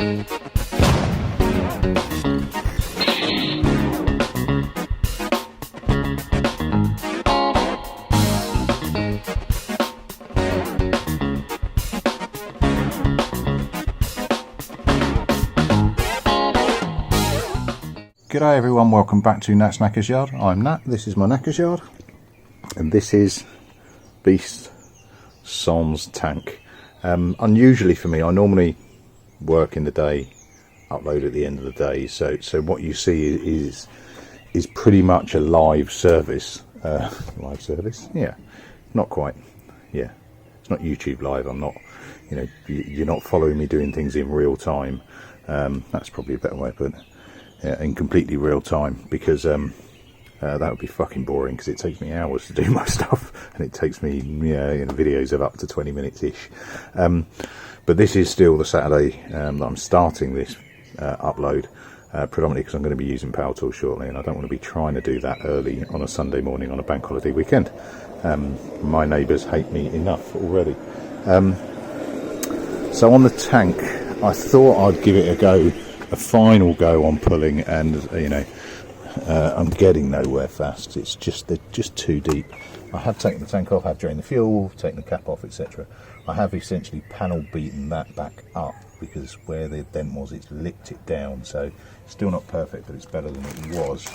G'day everyone, welcome back to Nat's Knackers Yard. I'm Nat, this is my Knackers Yard, and this is Beast Sans tank. Unusually for me, I normally work in the day, upload at the end of the day, so what you see is pretty much a live service. Live service? Yeah, not quite. Yeah, it's not YouTube live. I'm not, you know, you're not following me doing things in real time. That's probably a better way of putting it. In completely real time, because that would be fucking boring, because it takes me hours to do my stuff, and it takes me videos of up to 20 minutes ish. But this is still the Saturday that I'm starting this upload, predominantly because I'm going to be using Power Tools shortly, and I don't want to be trying to do that early on a Sunday morning on a bank holiday weekend. My neighbours hate me enough already. So on the tank, I thought I'd give it a go, a final go on pulling, and I'm getting nowhere fast. It's just, they're just too deep. I have taken the tank off, have drained the fuel, taken the cap off, etc. I have essentially panel beaten that back up, because where the dent was, it's licked it down. So still not perfect, but it's better than it was.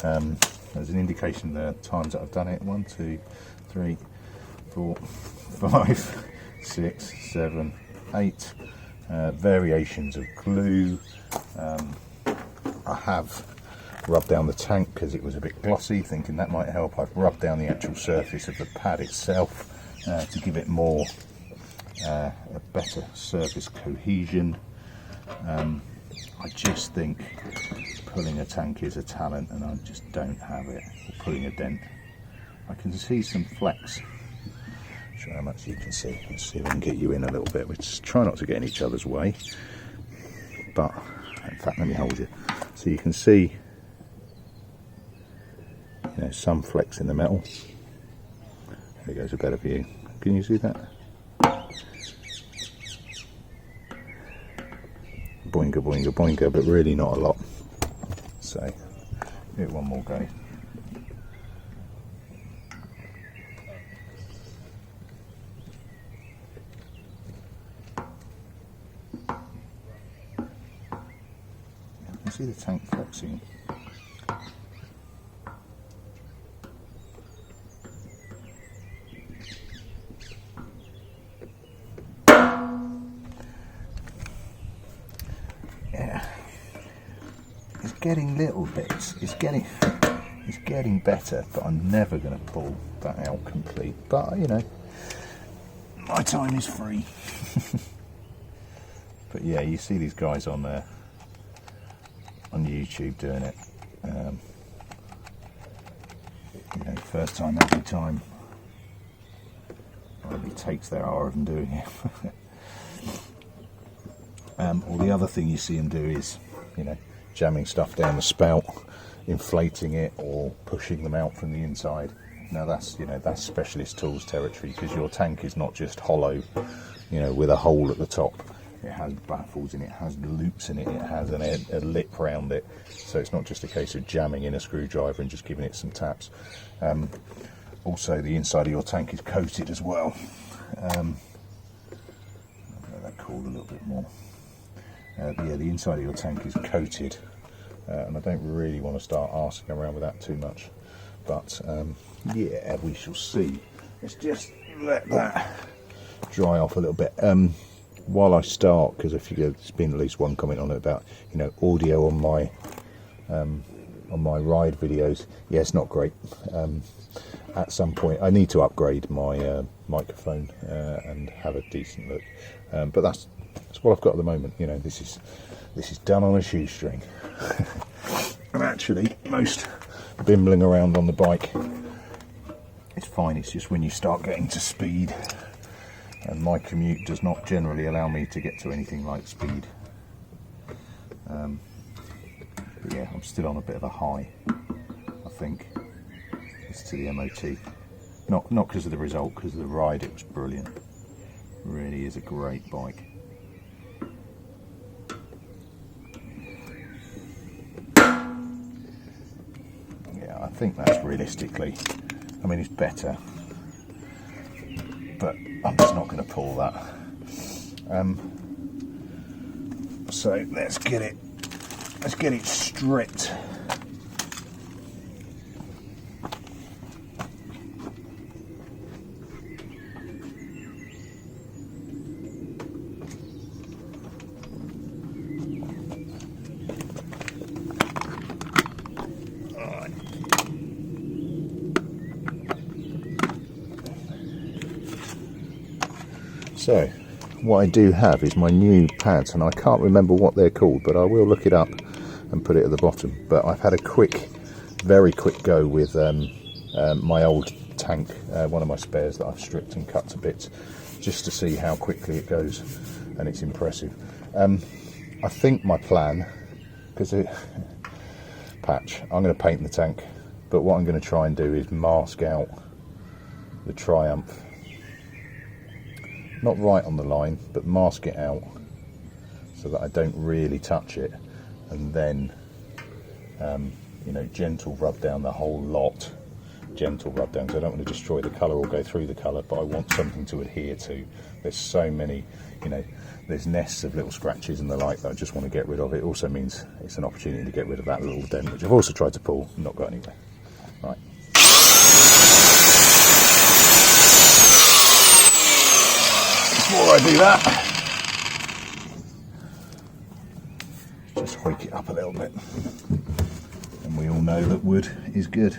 There's an indication there times that I've done it: 1, 2, 3, 4, 5, 6, 7, 8 variations of glue. I have rubbed down the tank because it was a bit glossy, thinking that might help. I've rubbed down the actual surface of the pad itself to give it more, a better surface cohesion. I just think pulling a tank is a talent, and I just don't have it. Or pulling a dent. I can see some flex. Show how much you can see. Let's see if I can get you in a little bit. We just try not to get in each other's way. But in fact, let me hold you so you can see, some flex in the metal. There goes a better view. Can you see that? Boinga, boinga, boinga, but really not a lot. So, give it one more go. See the tank flexing. Yeah, it's getting little bits. It's getting better, but I'm never going to pull that out complete. But my time is free. But yeah, you see these guys on there. On YouTube doing it, first time every time. It only takes their hour of them doing it. Or the other thing you see them do is, jamming stuff down the spout, inflating it, or pushing them out from the inside. Now that's specialist tools territory, because your tank is not just hollow, with a hole at the top. It has baffles in it, has loops in it, it has a lip round it, so it's not just a case of jamming in a screwdriver and just giving it some taps. Also, the inside of your tank is coated as well. I'll let that cool a little bit more. Yeah, the inside of your tank is coated, and I don't really want to start arsing around with that too much, but yeah, we shall see. Let's just let that dry off a little bit. While I start, because I figure there's been at least one comment on it about audio on my ride videos. Yeah, it's not great. At some point I need to upgrade my microphone and have a decent look, but that's what I've got at the moment. This is done on a shoestring. And actually, most bimbling around on the bike, it's fine. It's just when you start getting to speed, and my commute does not generally allow me to get to anything like speed. But yeah, I'm still on a bit of a high, I think. It's to the MOT. Not because of the result, because of the ride. It was brilliant. It really is a great bike. think that's realistically, I mean, it's better, but I'm just not going to pull that. So let's get it stripped. So, what I do have is my new pads, and I can't remember what they're called, but I will look it up and put it at the bottom. But I've had a very quick go with my old tank, one of my spares that I've stripped and cut to bits, just to see how quickly it goes, and it's impressive. I think my plan, because patch, I'm going to paint the tank, but what I'm going to try and do is mask out the Triumph. Not right on the line, but mask it out so that I don't really touch it, and then you know, gentle rub down the whole lot. Gentle rub down, because I don't want to destroy the colour or go through the colour, but I want something to adhere to. There's so many, you know, there's nests of little scratches and the like that I just want to get rid of. It also means it's an opportunity to get rid of that little dent, which I've also tried to pull and not got anywhere. Right. Before I do that, just hoik it up a little bit, and we all know that wood is good.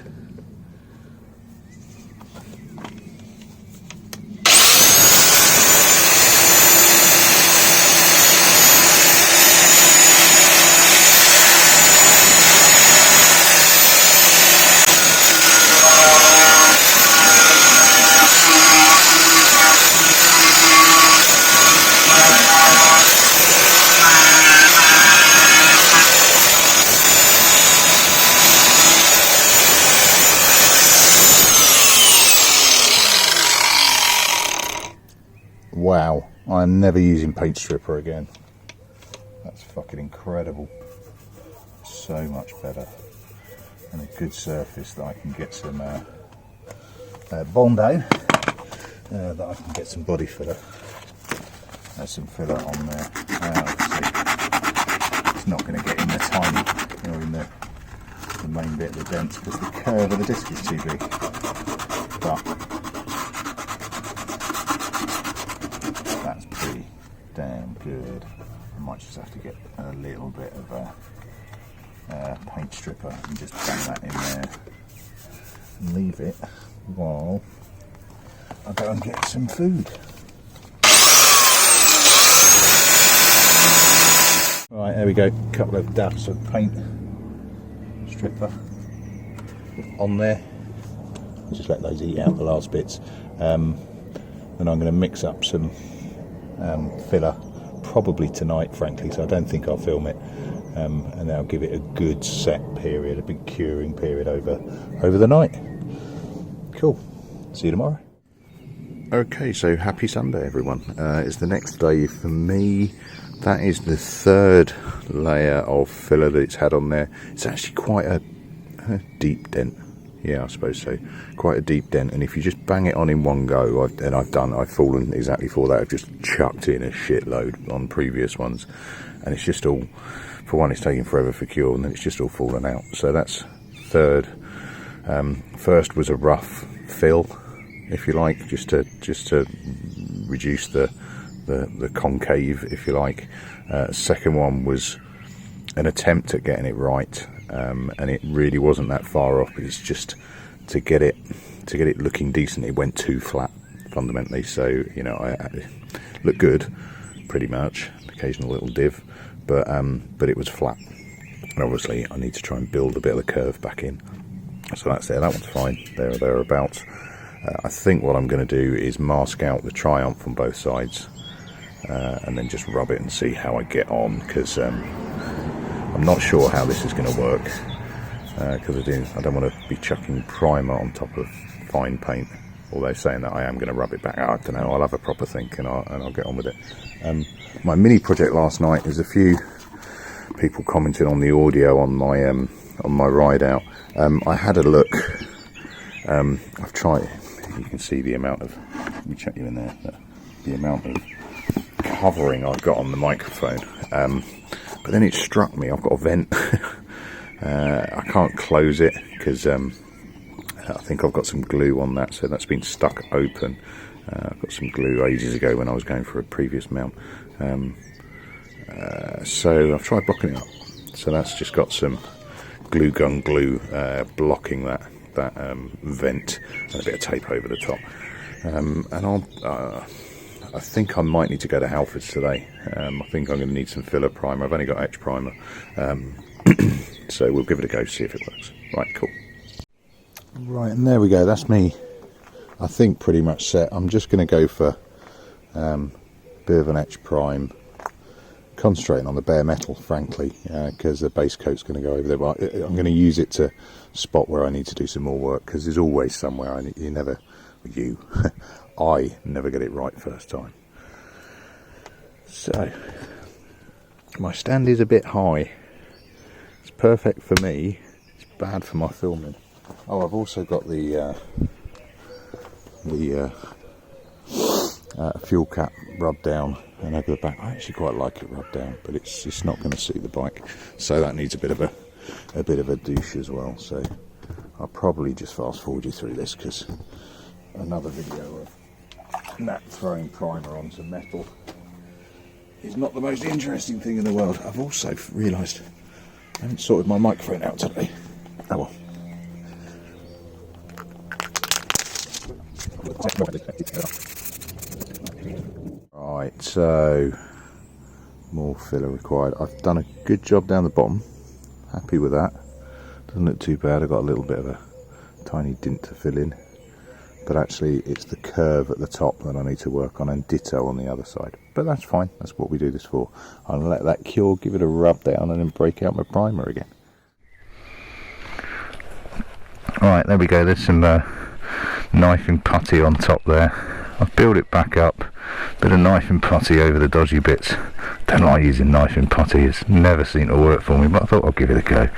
Wow, I'm never using paint stripper again. That's fucking incredible. So much better. And a good surface that I can get some Bondo, that I can get some body filler. There's some filler on there. Obviously, it's not going to get in the tiny, or in the main bit of the dent, because the curve of the disc is too big. But that's pretty damn good. I might just have to get a little bit of a paint stripper and just bang that in there and leave it while I go and get some food. Right, there we go, a couple of dabs of paint stripper on there. Just let those eat out the last bits. Then I'm going to mix up some filler, probably tonight, frankly, so I don't think I'll film it. And then I'll give it a good set period, a big curing period over the night. Cool. See you tomorrow. Okay, so happy Sunday, everyone. It's the next day for me. That is the third layer of filler that it's had on there. It's actually quite a deep dent. Yeah, I suppose so. Quite a deep dent, and if you just bang it on in one go, I've fallen exactly for that. I've just chucked in a shitload on previous ones, and it's just all, for one, it's taking forever for cure, and then it's just all fallen out. So that's third. First was a rough fill, if you like, just to reduce the concave, if you like. Second one was an attempt at getting it right, and it really wasn't that far off. It's just to get it looking decent. It went too flat fundamentally. So you know, I looked good, pretty much. Occasional little div, but it was flat. And obviously, I need to try and build a bit of the curve back in. So that's there. That one's fine. There or thereabouts. I think what I'm going to do is mask out the Triumph on both sides, and then just rub it and see how I get on, because I'm not sure how this is going to work, because I don't want to be chucking primer on top of fine paint, although saying that I am going to rub it back. I don't know, I'll have a proper think and I'll get on with it. My mini project last night is a few people commented on the audio on my on my ride out. I had a look. I've tried. You can see the amount of. Let me check you in there. The amount of covering I've got on the microphone. But then it struck me. I've got a vent. I can't close it because I think I've got some glue on that, so that's been stuck open. I've got some glue ages ago when I was going for a previous mount. So I've tried blocking it up. So that's just got some glue gun glue blocking that vent, and a bit of tape over the top. And I think I might need to go to Halfords today. I think I'm going to need some filler primer. I've only got H primer. So we'll give it a go, see if it works. Right, cool. Right, and there we go. That's me, I think, pretty much set. I'm just going to go for a bit of an etch prime, concentrating on the bare metal, frankly, because the base coat's going to go over there. But I'm going to use it to spot where I need to do some more work, because there's always somewhere I never get it right first time. So my stand is a bit high. It's perfect for me. It's bad for my filming. Oh, I've also got the fuel cap rubbed down and over the back. I actually quite like it rubbed down, but it's not going to suit the bike, so that needs a bit of a douche as well. So I'll probably just fast forward you through this, because another video of Nat throwing primer onto metal is not the most interesting thing in the world. I've also realised I haven't sorted my microphone out today. Oh well. Right, so more filler required. I've done a good job down the bottom. Happy with that. Doesn't look too bad. I've got a little bit of a tiny dent to fill in, but actually it's the curve at the top that I need to work on, and ditto on the other side. But that's fine. That's what we do this for. I'll let that cure, give it a rub down, and then break out my primer again. Alright, there we go. There's some knifing putty on top there. I've built it back up. Bit of knifing putty over the dodgy bits. Don't like using knifing putty. It's never seemed to work for me, but I thought I'd give it a go.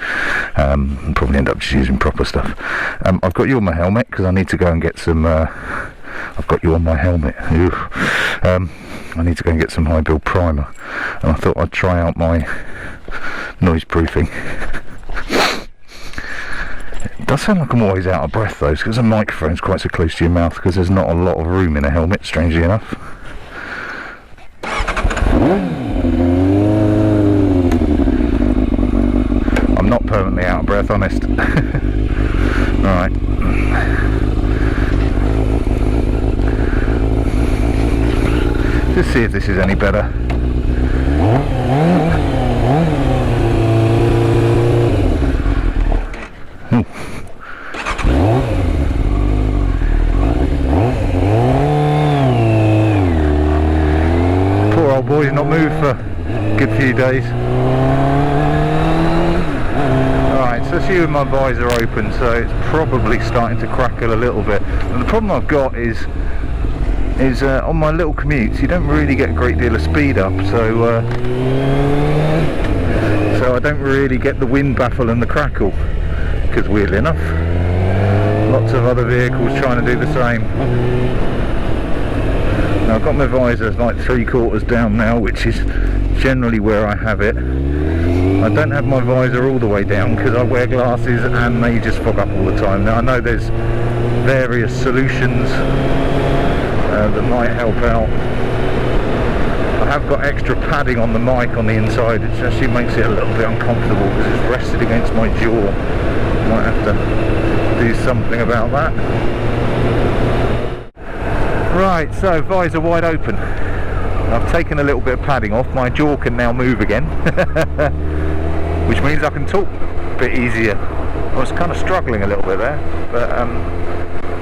And probably end up just using proper stuff. I've got you on my helmet because I need to go and get some. I've got you on my helmet. I need to go and get some high build primer, and I thought I'd try out my noise proofing. It does sound like I'm always out of breath though, because the microphone's quite so close to your mouth, because there's not a lot of room in a helmet, strangely enough. I'm not permanently out of breath, honest. Alright. Let's see if this is any better. Poor old boy's not moved for a good few days. Alright, so see with my visor open, so it's probably starting to crackle a little bit. And the problem I've got is on my little commutes you don't really get a great deal of speed up, so I don't really get the wind baffle and the crackle, because weirdly enough lots of other vehicles trying to do the same. Now I've got my visor like 3/4 down now, which is generally where I have it. I don't have my visor all the way down because I wear glasses and they just fog up all the time. Now I know there's various solutions that might help out. I have got extra padding on the mic on the inside, which actually makes it a little bit uncomfortable because it's rested against my jaw. Might have to do something about that. Right, so visor wide open. I've taken a little bit of padding off. My jaw can now move again, which means I can talk a bit easier. I was kind of struggling a little bit there, but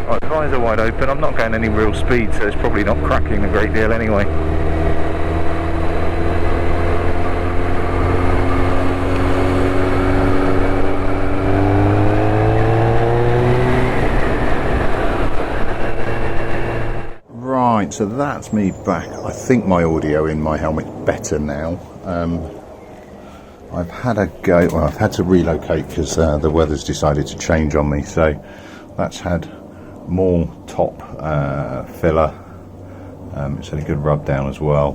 right, visor wide open. I'm not going any real speed, so it's probably not cracking a great deal anyway. Right, so that's me back. I think my audio in my helmet's better now. I've had a go, well, I've had to relocate because the weather's decided to change on me, so that's had more top filler. It's had a good rub down as well,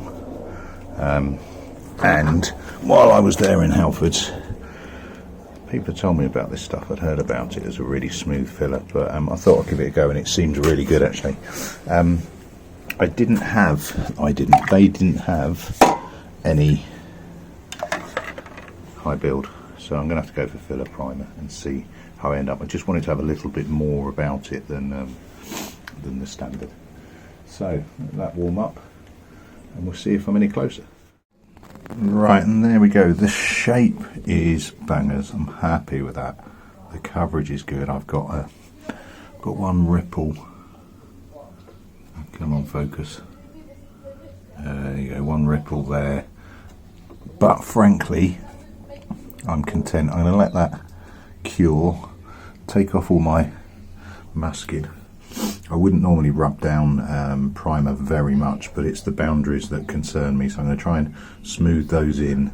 and while I was there in Halfords, people told me about this stuff. I'd heard about it as a really smooth filler, but I thought I'd give it a go, and it seemed really good actually. They didn't have any high build, so I'm going to have to go for filler primer and see how I end up. I just wanted to have a little bit more about it than the standard. So let that warm up and we'll see if I'm any closer. Right, and there we go. The shape is bangers. I'm happy with that. The coverage is good. I've got one ripple. Come on, focus. There you go, one ripple there. But frankly, I'm content. I'm going to let that cure, take off all my masking. I wouldn't normally rub down primer very much, but it's the boundaries that concern me, so I'm going to try and smooth those in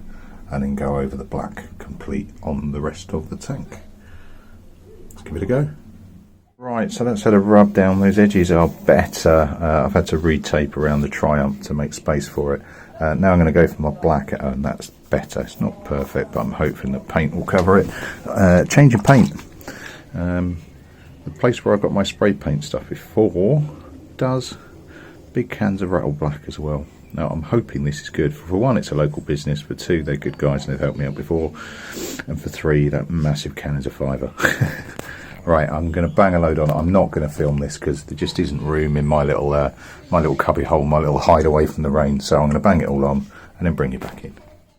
and then go over the black complete on the rest of the tank. Let's give it a go. Right, so that's had a rub down. Those edges are better. I've had to retape around the Triumph to make space for it. Now I'm going to go for my black, and that's better. It's not perfect, but I'm hoping the paint will cover it. Change of paint. The place where I got my spray paint stuff before does big cans of Rattle Black as well. Now I'm hoping this is good. For one, it's a local business. For two, they're good guys and they've helped me out before. And for three, that massive can is a £5. Right, I'm going to bang a load on it. I'm not going to film this because there just isn't room in my little cubby hole, my little hideaway from the rain. So I'm going to bang it all on and then bring it back in.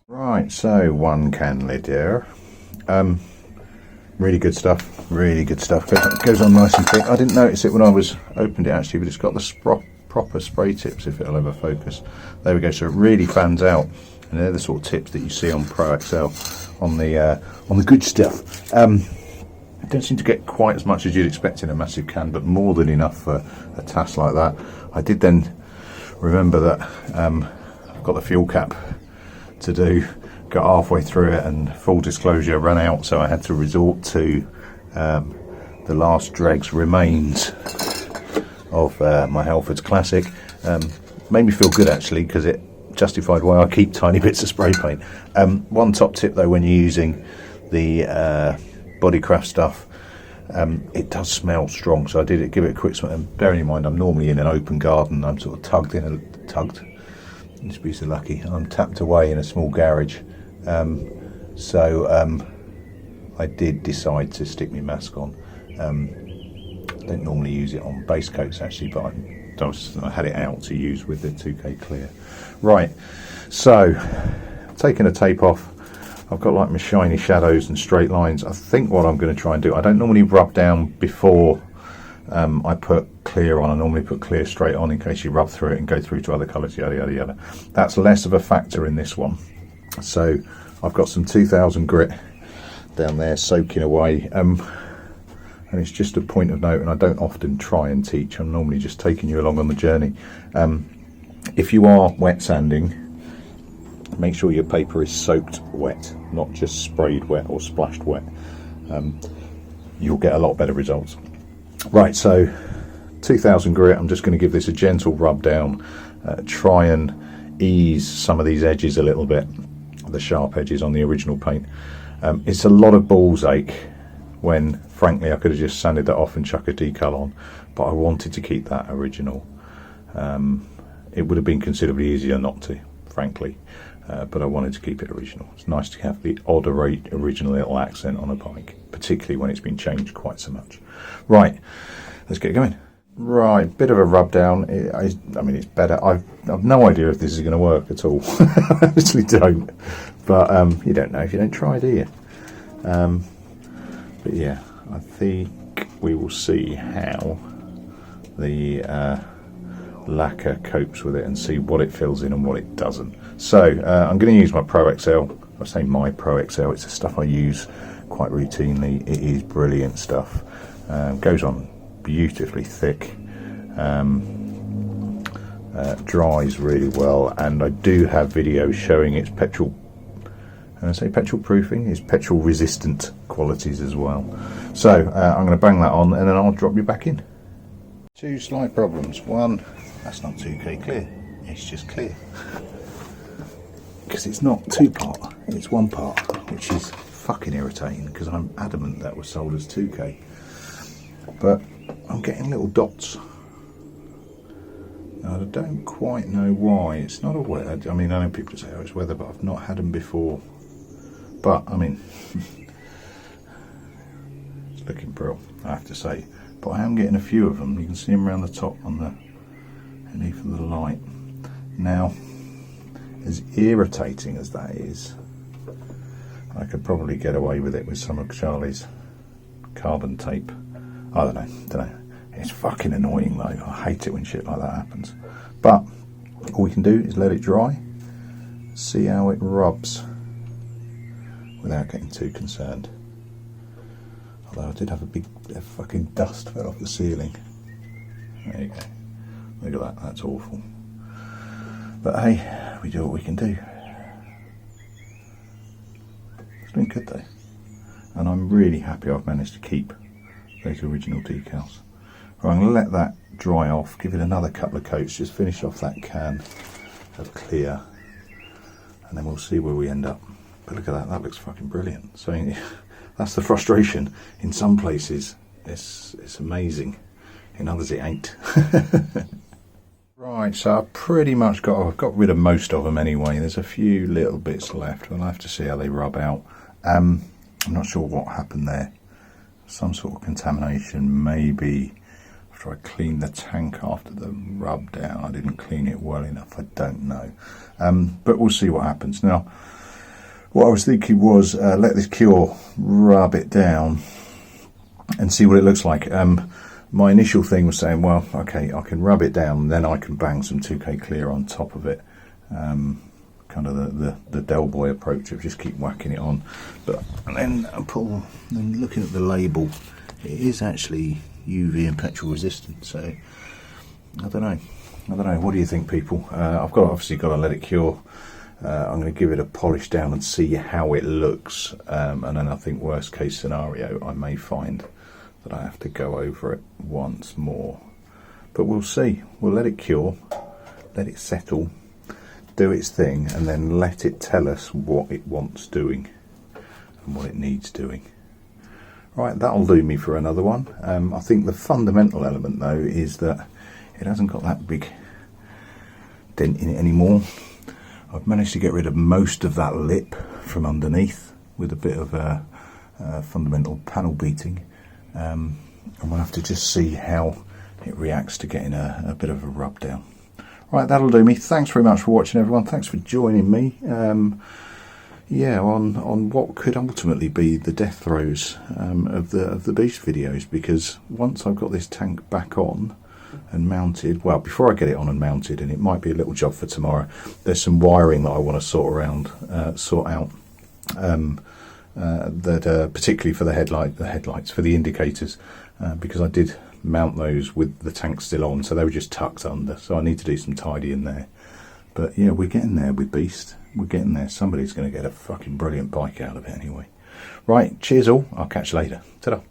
Right, so one can lid here. Really good stuff. Really good stuff. Goes on nice and thick. I didn't notice it when I was opened it actually, but it's got the proper spray tips if it'll ever focus. There we go. So it really fans out, and they're the sort of tips that you see on Pro XL on the good stuff. Don't seem to get quite as much as you'd expect in a massive can, but more than enough for a task like that. I did then remember that I've got the fuel cap to do, got halfway through it and full disclosure ran out, so I had to resort to the last dregs remains of my Halfords Classic. Made me feel good actually, because it justified why I keep tiny bits of spray paint. One top tip though, when you're using the Bodycraft stuff, it does smell strong, so I did give it a quick smell. And bearing in mind I'm normally in an open garden, I'm sort of tugged, this piece of lucky, I'm tapped away in a small garage, so I did decide to stick my mask on. I don't normally use it on base coats actually, but I had it out to use with the 2K clear. Right, so taking a tape off, I've got like my shiny shadows and straight lines. I think what I'm going to try and do, I don't normally rub down before I put clear on. I normally put clear straight on in case you rub through it and go through to other colours, yada yada yada. That's less of a factor in this one. So I've got some 2000 grit down there soaking away, and it's just a point of note, and I don't often try and teach. I'm normally just taking you along on the journey. If you are wet sanding, make sure your paper is soaked wet, not just sprayed wet or splashed wet. You'll get a lot better results. Right, so 2000 grit, I'm just going to give this a gentle rub down, try and ease some of these edges a little bit, the sharp edges on the original paint. It's a lot of balls ache when frankly I could have just sanded that off and chuck a decal on, but I wanted to keep that original. It would have been considerably easier not to, frankly. But I wanted to keep it original. It's nice to have the odd original little accent on a bike, particularly when it's been changed quite so much. Right, let's get going. Right, bit of a rub down. I mean, it's better. I've no idea if this is going to work at all. I honestly don't. But you don't know if you don't try, do you? But yeah, I think we will see how the lacquer copes with it and see what it fills in and what it doesn't. So I'm going to use my Pro XL. I say my Pro XL, it's the stuff I use quite routinely. It is brilliant stuff. Goes on beautifully thick, dries really well, and I do have videos showing its petrol And I say petrol proofing is petrol resistant qualities as well. So I'm going to bang that on and then I'll drop you back in. Two slight problems. One, that's not 2K clear, it's just clear. Because it's not two part, it's one part, which is fucking irritating because I'm adamant that was sold as 2K. But I'm getting little dots. Now, I don't quite know why. It's not a weather. I mean, I know people say, oh, it's weather, but I've not had them before. But, I mean, it's looking brilliant, I have to say. But I am getting a few of them. You can see them around the top on the underneath of the light. Now, as irritating as that is, I could probably get away with it with some of Charlie's carbon tape. I don't know. It's fucking annoying though. I hate it when shit like that happens. But all we can do is let it dry, see how it rubs without getting too concerned. Although I did have a big fucking dust fell off the ceiling. There you go. Look at that, that's awful. But hey, we do what we can do. It's been good though. And I'm really happy I've managed to keep those original decals. Right, I'm going to let that dry off, give it another couple of coats, just finish off that can of clear, and then we'll see where we end up. But look at that, that looks fucking brilliant. So that's the frustration. In some places it's amazing, in others it ain't. Right, so I've pretty much I've got rid of most of them anyway. There's a few little bits left. We'll have to see how they rub out. I'm not sure what happened there. Some sort of contamination, maybe after I cleaned the tank after the rub down. I didn't clean it well enough, I don't know. But we'll see what happens. Now, what I was thinking was let this cure rub it down and see what it looks like. My initial thing was saying, well, okay, I can rub it down and then I can bang some 2K clear on top of it. Kind of the Del Boy approach of just keep whacking it on. But and then looking at the label, it is actually UV and petrol resistant. So I don't know. What do you think, people? I've obviously got to let it cure. I'm going to give it a polish down and see how it looks. And then I think worst case scenario, I may find that I have to go over it once more. But we'll see. We'll let it cure, let it settle, do its thing, and then let it tell us what it wants doing and what it needs doing. Right, that'll do me for another one. I think the fundamental element though is that it hasn't got that big dent in it anymore. I've managed to get rid of most of that lip from underneath with a bit of fundamental panel beating, and we'll have to just see how it reacts to getting a bit of a rub down. Right, that'll do me. Thanks very much for watching, everyone. Thanks for joining me. Yeah, on what could ultimately be the death throes of the beast videos, because once I've got this tank back on and mounted, well, before I get it on and mounted, and it might be a little job for tomorrow, there's some wiring that I want to sort out, particularly for the headlights, for the indicators, because I did mount those with the tank still on, so they were just tucked under, so I need to do some tidying there. But yeah, we're getting there with Beast. We're getting there. Somebody's going to get a fucking brilliant bike out of it anyway. Right, cheers all. I'll catch you later. Ta-da.